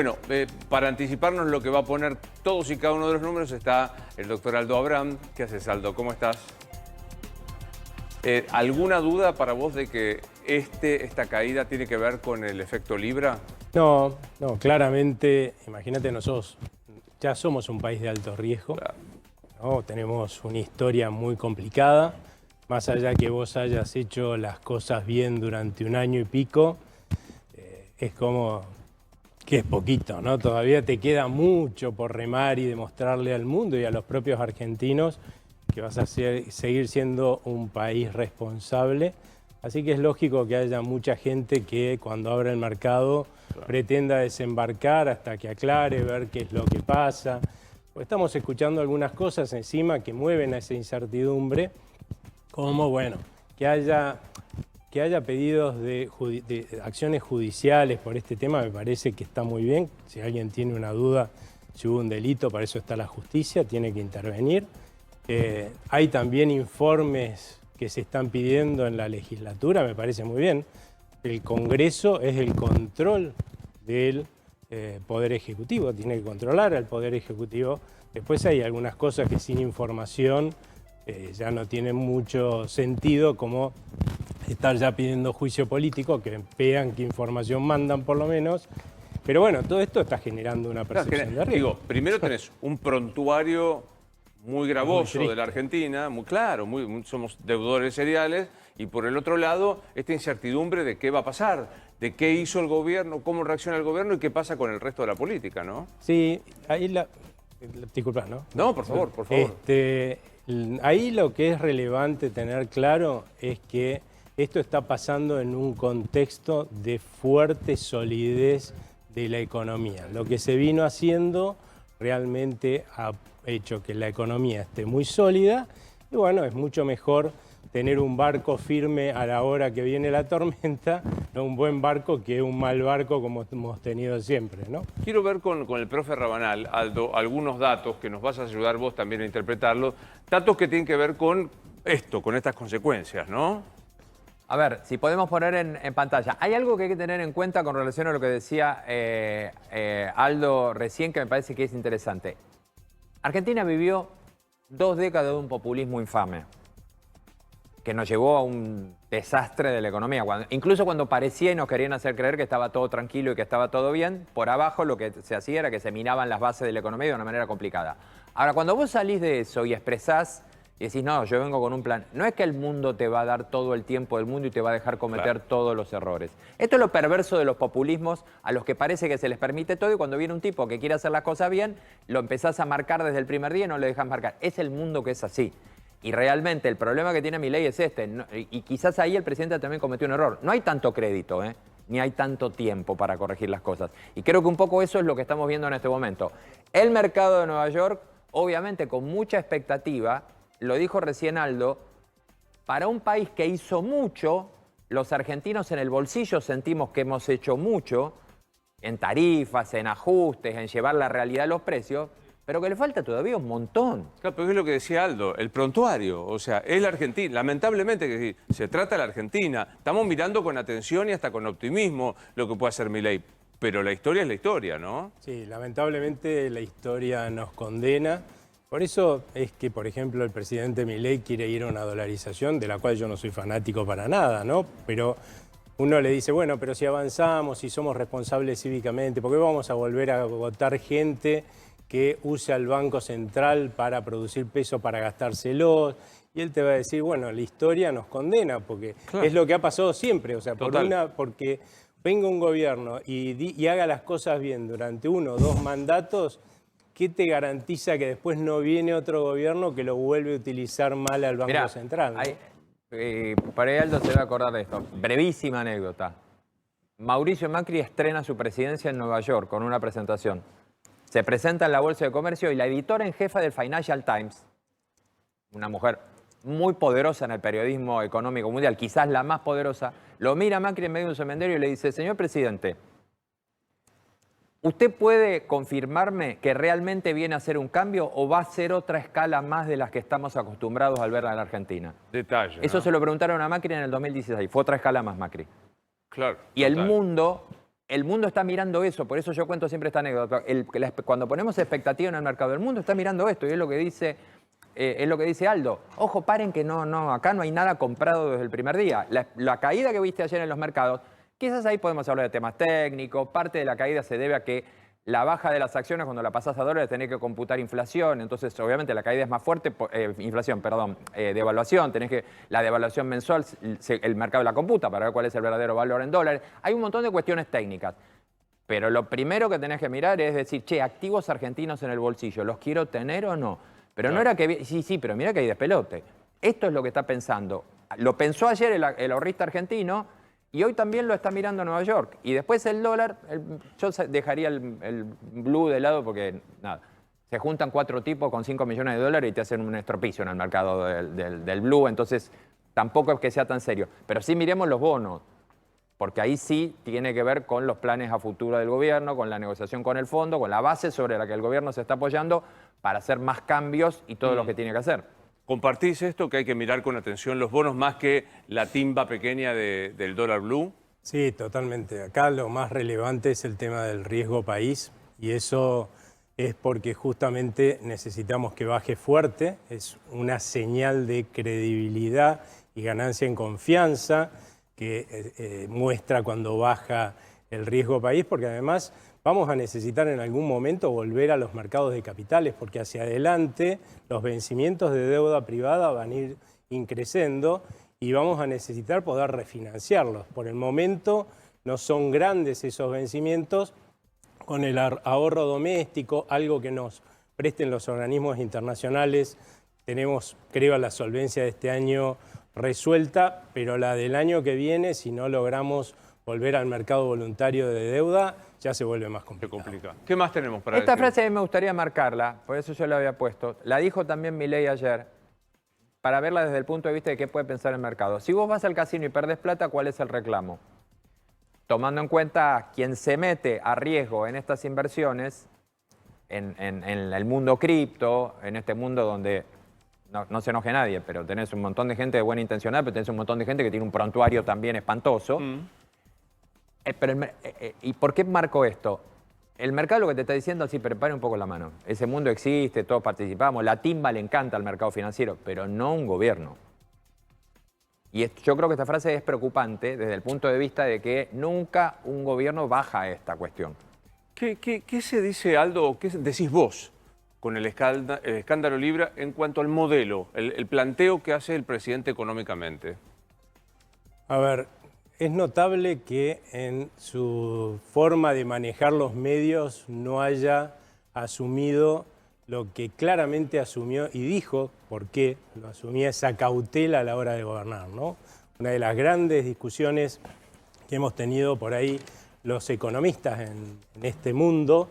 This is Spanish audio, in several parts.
Bueno, para anticiparnos lo que va a poner todos y cada uno de los números está el doctor Aldo Abraham. ¿Qué haces, Aldo? ¿Cómo estás? ¿Alguna duda para vos de que esta caída tiene que ver con el efecto Libra? No, claramente, imagínate, nosotros ya somos un país de alto riesgo, Claro. ¿no? Tenemos una historia muy complicada, más allá que vos hayas hecho las cosas bien durante un año y pico, es como que es poquito, ¿no? Todavía te queda mucho por remar y demostrarle al mundo y a los propios argentinos que vas a seguir siendo un país responsable. Así que es lógico que haya mucha gente que cuando abra el mercado pretenda desembarcar hasta que aclare, ver qué es lo que pasa. Pues estamos escuchando algunas cosas encima que mueven a esa incertidumbre, como, bueno, que haya pedidos de acciones judiciales por este tema, me parece que está muy bien. Si alguien tiene una duda, si hubo un delito, para eso está la justicia, tiene que intervenir. Hay también informes que se están pidiendo en la legislatura, me parece muy bien. El Congreso es el control del Poder Ejecutivo, tiene que controlar al Poder Ejecutivo. Después hay algunas cosas que sin información ya no tienen mucho sentido, como estar ya pidiendo juicio político, que vean qué información mandan por lo menos. Pero bueno, todo esto está generando una percepción de riesgo. Digo, primero tenés un prontuario muy gravoso de la Argentina, muy claro, somos deudores seriales, y por el otro lado, esta incertidumbre de qué va a pasar, de qué hizo el gobierno, cómo reacciona el gobierno y qué pasa con el resto de la política, ¿no? Sí, ahí disculpa, ¿no? No, por favor, por favor. Ahí lo que es relevante tener claro es que esto está pasando en un contexto de fuerte solidez de la economía. Lo que se vino haciendo realmente ha hecho que la economía esté muy sólida y bueno, es mucho mejor tener un barco firme a la hora que viene la tormenta, no un buen barco que un mal barco como hemos tenido siempre, ¿no? Quiero ver con el profe Rabanal, Aldo, algunos datos que nos vas a ayudar vos también a interpretarlos, datos que tienen que ver con esto, con estas consecuencias, ¿no? A ver, si podemos poner en pantalla. Hay algo que hay que tener en cuenta con relación a lo que decía Aldo recién, que me parece que es interesante. Argentina vivió 2 décadas de un populismo infame, que nos llevó a un desastre de la economía. Incluso cuando parecía y nos querían hacer creer que estaba todo tranquilo y que estaba todo bien, por abajo lo que se hacía era que se minaban las bases de la economía de una manera complicada. Ahora, cuando vos salís de eso y expresás y decís, no, yo vengo con un plan, no es que el mundo te va a dar todo el tiempo del mundo y te va a dejar cometer todos los errores. Esto es lo perverso de los populismos, a los que parece que se les permite todo, y cuando viene un tipo que quiere hacer las cosas bien, lo empezás a marcar desde el primer día y no le dejas marcar. Es el mundo que es así. Y realmente el problema que tiene Milei es este, y quizás ahí el presidente también cometió un error. No hay tanto crédito, ni hay tanto tiempo para corregir las cosas. Y creo que un poco eso es lo que estamos viendo en este momento. El mercado de Nueva York, obviamente con mucha expectativa, lo dijo recién Aldo, para un país que hizo mucho, los argentinos en el bolsillo sentimos que hemos hecho mucho, en tarifas, en ajustes, en llevar la realidad a los precios, pero que le falta todavía un montón. Claro, pero es lo que decía Aldo, el prontuario, o sea, es la Argentina, lamentablemente que se trata de la Argentina, estamos mirando con atención y hasta con optimismo lo que puede hacer Milei, pero la historia es la historia, ¿no? Sí, lamentablemente la historia nos condena. Por eso es que, por ejemplo, el presidente Milei quiere ir a una dolarización, de la cual yo no soy fanático para nada, ¿no? Pero uno le dice, bueno, pero si avanzamos, si somos responsables cívicamente, ¿por qué vamos a volver a votar gente que use al Banco Central para producir peso para gastárselos? Y él te va a decir, bueno, la historia nos condena, porque es lo que ha pasado siempre. O sea, porque venga un gobierno y haga las cosas bien durante 1 o 2 mandatos, ¿qué te garantiza que después no viene otro gobierno que lo vuelve a utilizar mal al Banco Central, ¿no? Para ahí Aldo se va a acordar de esto. Brevísima anécdota. Mauricio Macri estrena su presidencia en Nueva York con una presentación. Se presenta en la Bolsa de Comercio y la editora en jefa del Financial Times, una mujer muy poderosa en el periodismo económico mundial, quizás la más poderosa, lo mira a Macri en medio de un cementerio y le dice, señor presidente, ¿usted puede confirmarme que realmente viene a hacer un cambio o va a ser otra escala más de las que estamos acostumbrados al ver en la Argentina? Detalle, ¿no? Eso se lo preguntaron a Macri en el 2016. Fue otra escala más Macri. Claro. Y el mundo el mundo está mirando eso, por eso yo cuento siempre esta anécdota. Cuando ponemos expectativa en el mercado, el mundo está mirando esto y es lo que dice Aldo. Ojo, paren que acá no hay nada comprado desde el primer día. La caída que viste ayer en los mercados, quizás ahí podemos hablar de temas técnicos, parte de la caída se debe a que la baja de las acciones, cuando la pasás a dólares, tenés que computar inflación, entonces obviamente la caída es más fuerte, devaluación, la devaluación mensual, el mercado la computa para ver cuál es el verdadero valor en dólares. Hay un montón de cuestiones técnicas, pero lo primero que tenés que mirar es decir, che, activos argentinos en el bolsillo, ¿los quiero tener o no? Pero no era que, sí, pero mira que hay despelote. Esto es lo que está pensando. Lo pensó ayer el ahorrista argentino, y hoy también lo está mirando Nueva York. Y después el dólar, yo dejaría el blue de lado porque, nada, se juntan 4 tipos con 5 millones de dólares y te hacen un estropicio en el mercado del blue, entonces tampoco es que sea tan serio. Pero sí miremos los bonos, porque ahí sí tiene que ver con los planes a futuro del gobierno, con la negociación con el fondo, con la base sobre la que el gobierno se está apoyando para hacer más cambios y todo lo que tiene que hacer. ¿Compartís esto, que hay que mirar con atención los bonos más que la timba pequeña del dólar blue? Sí, totalmente. Acá lo más relevante es el tema del riesgo país y eso es porque justamente necesitamos que baje fuerte. Es una señal de credibilidad y ganancia en confianza que muestra cuando baja el riesgo país, porque además vamos a necesitar en algún momento volver a los mercados de capitales, porque hacia adelante los vencimientos de deuda privada van a ir increciendo y vamos a necesitar poder refinanciarlos. Por el momento no son grandes esos vencimientos. Con el ahorro doméstico, algo que nos presten los organismos internacionales, tenemos, creo, la solvencia de este año resuelta, pero la del año que viene, si no logramos volver al mercado voluntario de deuda, ya se vuelve más complicado. ¿Qué más tenemos para Esta decir? frase a mí me gustaría marcarla, por eso yo la había puesto. La dijo también Milei ayer, para verla desde el punto de vista de qué puede pensar el mercado. Si vos vas al casino y perdés plata, ¿cuál es el reclamo? Tomando en cuenta quien se mete a riesgo en estas inversiones, en el mundo cripto, en este mundo donde no se enoje nadie, pero tenés un montón de gente de buena intencional, pero tenés un montón de gente que tiene un prontuario también espantoso. ¿Y por qué marco esto? El mercado lo que te está diciendo, sí, prepare un poco la mano. Ese mundo existe, todos participamos, la timba le encanta al mercado financiero, pero no un gobierno. Y yo creo que esta frase es preocupante desde el punto de vista de que nunca un gobierno baja esta cuestión. ¿Qué se dice, Aldo, o qué decís vos con el escándalo Libra en cuanto al modelo, el planteo que hace el presidente económicamente? A ver, es notable que en su forma de manejar los medios no haya asumido lo que claramente asumió y dijo por qué lo asumía, esa cautela a la hora de gobernar, ¿no? Una de las grandes discusiones que hemos tenido por ahí los economistas en este mundo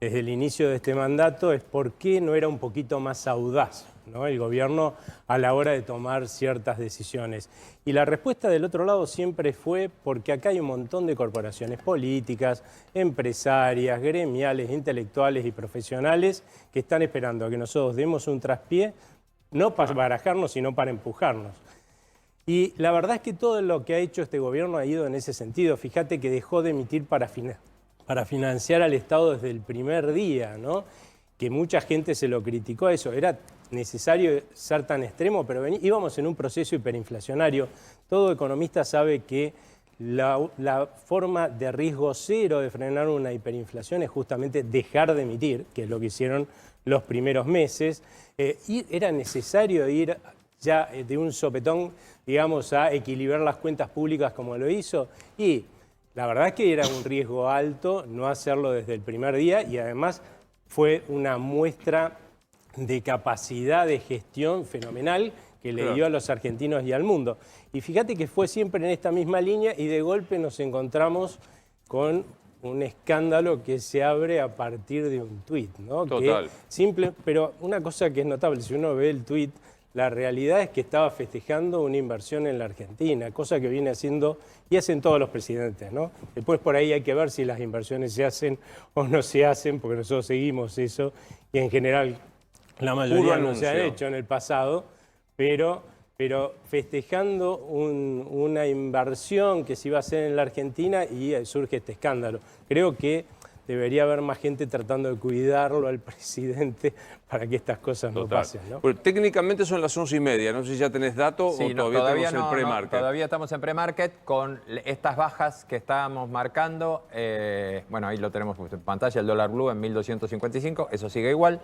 desde el inicio de este mandato es por qué no era un poquito más audaz, ¿no?, el gobierno a la hora de tomar ciertas decisiones. Y la respuesta del otro lado siempre fue porque acá hay un montón de corporaciones políticas, empresarias, gremiales, intelectuales y profesionales que están esperando a que nosotros demos un traspié, no para barajarnos, sino para empujarnos. Y la verdad es que todo lo que ha hecho este gobierno ha ido en ese sentido. Fíjate que dejó de emitir para financiar al Estado desde el primer día, ¿no?, que mucha gente se lo criticó a eso. Era necesario ser tan extremo, pero íbamos en un proceso hiperinflacionario. Todo economista sabe que la forma de riesgo cero de frenar una hiperinflación es justamente dejar de emitir, que es lo que hicieron los primeros meses. Y era necesario ir ya de un sopetón, digamos, a equilibrar las cuentas públicas como lo hizo. Y la verdad es que era un riesgo alto no hacerlo desde el primer día y además fue una muestra de capacidad de gestión fenomenal que le dio a los argentinos y al mundo. Y fíjate que fue siempre en esta misma línea y de golpe nos encontramos con un escándalo que se abre a partir de un tuit, ¿no? Total. Simple, pero una cosa que es notable, si uno ve el tuit, la realidad es que estaba festejando una inversión en la Argentina, cosa que viene haciendo y hacen todos los presidentes, ¿no? Después por ahí hay que ver si las inversiones se hacen o no se hacen, porque nosotros seguimos eso y en general la mayoría no se han hecho en el pasado, pero pero festejando una inversión que se iba a hacer en la Argentina y surge este escándalo. Creo que debería haber más gente tratando de cuidarlo al presidente para que estas cosas no pasen, ¿no? Pues, técnicamente son las 11:30, no sé si ya tenés datos Sí, o todavía tenemos el pre-market. Todavía estamos en pre-market con estas bajas que estábamos marcando. Bueno, ahí lo tenemos en pantalla, el dólar blue en 1.255, eso sigue igual.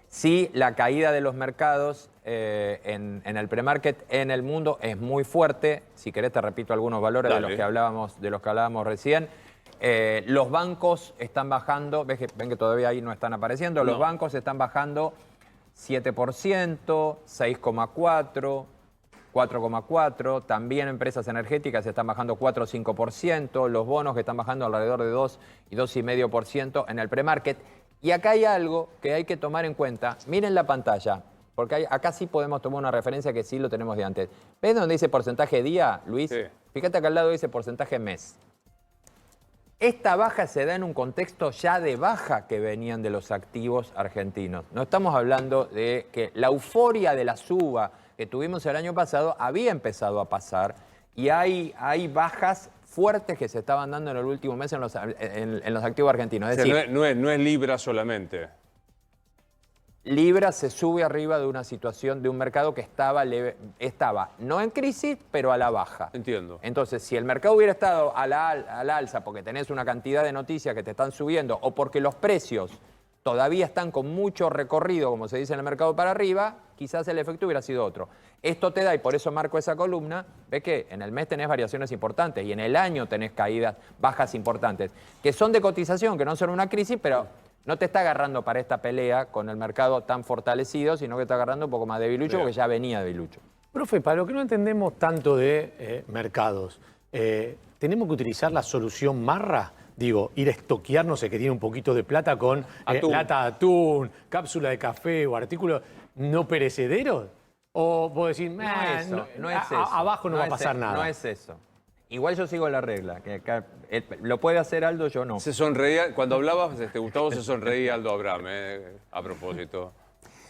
Sí, la caída de los mercados en el pre-market en el mundo es muy fuerte. Si querés te repito algunos valores de los que hablábamos recién. Los bancos están bajando, ven que todavía ahí no están apareciendo, los bancos están bajando 7%, 6,4%, 4,4%, también empresas energéticas están bajando 4 o 5%, los bonos que están bajando alrededor de 2 y 2,5% en el pre-market. Y acá hay algo que hay que tomar en cuenta, miren la pantalla, porque acá sí podemos tomar una referencia que sí lo tenemos de antes. ¿Ves donde dice porcentaje día, Luis? Sí. Fíjate acá al lado dice porcentaje mes. Esta baja se da en un contexto ya de baja que venían de los activos argentinos. No estamos hablando de que la euforia de la suba que tuvimos el año pasado había empezado a pasar y hay bajas fuertes que se estaban dando en el último mes en los activos argentinos. Es decir, no es Libra solamente. Libra se sube arriba de una situación, de un mercado que estaba no en crisis, pero a la baja. Entiendo. Entonces, si el mercado hubiera estado a la alza porque tenés una cantidad de noticias que te están subiendo o porque los precios todavía están con mucho recorrido, como se dice en el mercado para arriba, quizás el efecto hubiera sido otro. Esto te da, y por eso marco esa columna, ves que en el mes tenés variaciones importantes y en el año tenés caídas, bajas importantes, que son de cotización, que no son una crisis, pero no te está agarrando para esta pelea con el mercado tan fortalecido, sino que está agarrando un poco más debilucho porque ya venía debilucho. Profe, para lo que no entendemos tanto de mercados, ¿tenemos que utilizar la solución marra? Digo, ir a estoquear, no sé, que tiene un poquito de plata con lata de atún, cápsula de café o artículos no perecederos. ¿O puedo decir, no es eso. Abajo no va a pasar nada? No es eso. Igual yo sigo la regla, que acá, lo puede hacer Aldo, yo no. Se sonreía, cuando hablabas, Gustavo, se sonreía Aldo Abraham, a propósito.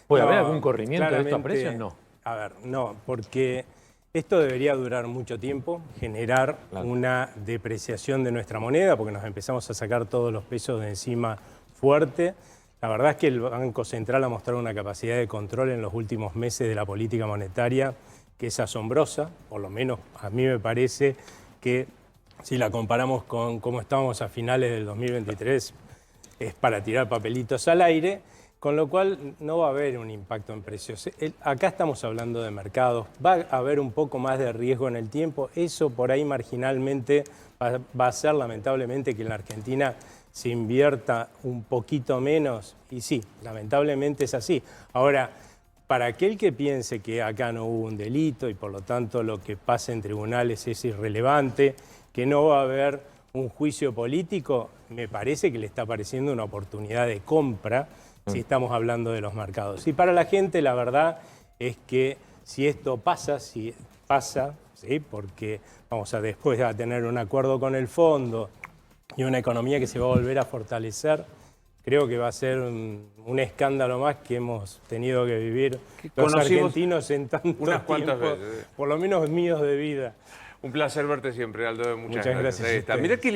¿Puede haber algún corrimiento de estos precios? No. A ver, no, porque esto debería durar mucho tiempo, generar una depreciación de nuestra moneda, porque nos empezamos a sacar todos los pesos de encima fuerte. La verdad es que el Banco Central ha mostrado una capacidad de control en los últimos meses de la política monetaria que es asombrosa, por lo menos a mí me parece que si la comparamos con cómo estábamos a finales del 2023, es para tirar papelitos al aire, con lo cual no va a haber un impacto en precios. Acá estamos hablando de mercados, va a haber un poco más de riesgo en el tiempo, eso por ahí marginalmente va a ser lamentablemente que en la Argentina se invierta un poquito menos, y sí, lamentablemente es así. Ahora, para aquel que piense que acá no hubo un delito y por lo tanto lo que pasa en tribunales es irrelevante, que no va a haber un juicio político, me parece que le está pareciendo una oportunidad de compra si estamos hablando de los mercados. Y para la gente la verdad es que si esto pasa, ¿sí? Porque vamos a después a tener un acuerdo con el fondo y una economía que se va a volver a fortalecer, creo que va a ser un escándalo más que hemos tenido que vivir los argentinos en tanto unas cuantas tiempo, veces. por lo menos míos de vida. Un placer verte siempre, Aldo. Muchas gracias. Mira qué lindo.